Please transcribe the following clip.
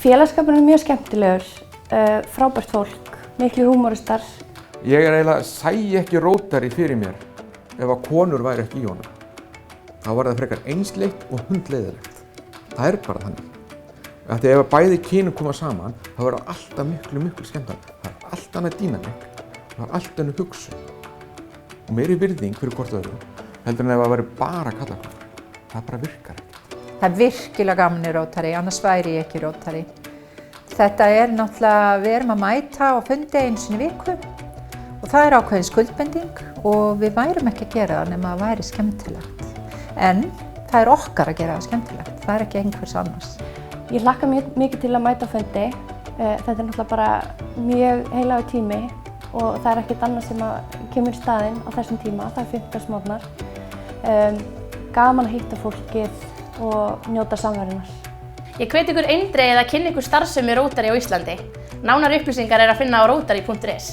Félagsskapurinn mjög skemmtilegur, frábært fólk, miklir húmoristar. Ég sæi ekki Rotary fyrir mér ef að konur væri ekki í honum. Þá var það frekar einsleitt og hundleiðilegt. Það bara þannig. Því ef bæði kynin koma saman, þá það alltaf miklu skemmtilegra. Það allt annað dýnamík, það allt önnur hugsun. Og meiri virðing fyrir hvort öðru, heldur en ef það væri bara karlakona. Það bara virkar ekki. Það virkilega gaman í Rotary, annars væri ég ekki í Rotary. Þetta náttúrulega, við erum að mæta og fundi einu sinni í viku og það ákveðin skuldbinding og við værum ekki að gera það nema að væri skemmtilegt. En það okkar að gera það skemmtilegt, það ekki einhvers annars. Ég hlakka mikið til að mæta á fundi. Þetta náttúrulega bara mjög heilagur tími og það ekkert annað sem að kemur í staðinn á þessum tíma, það 15 gaman að hitta fólkið og njóta samverunar. Ég hveti ykkur eindregið að kynna ykkur starfsemi Rotary á Íslandi. Nánari upplýsingar að finna á rotary.is.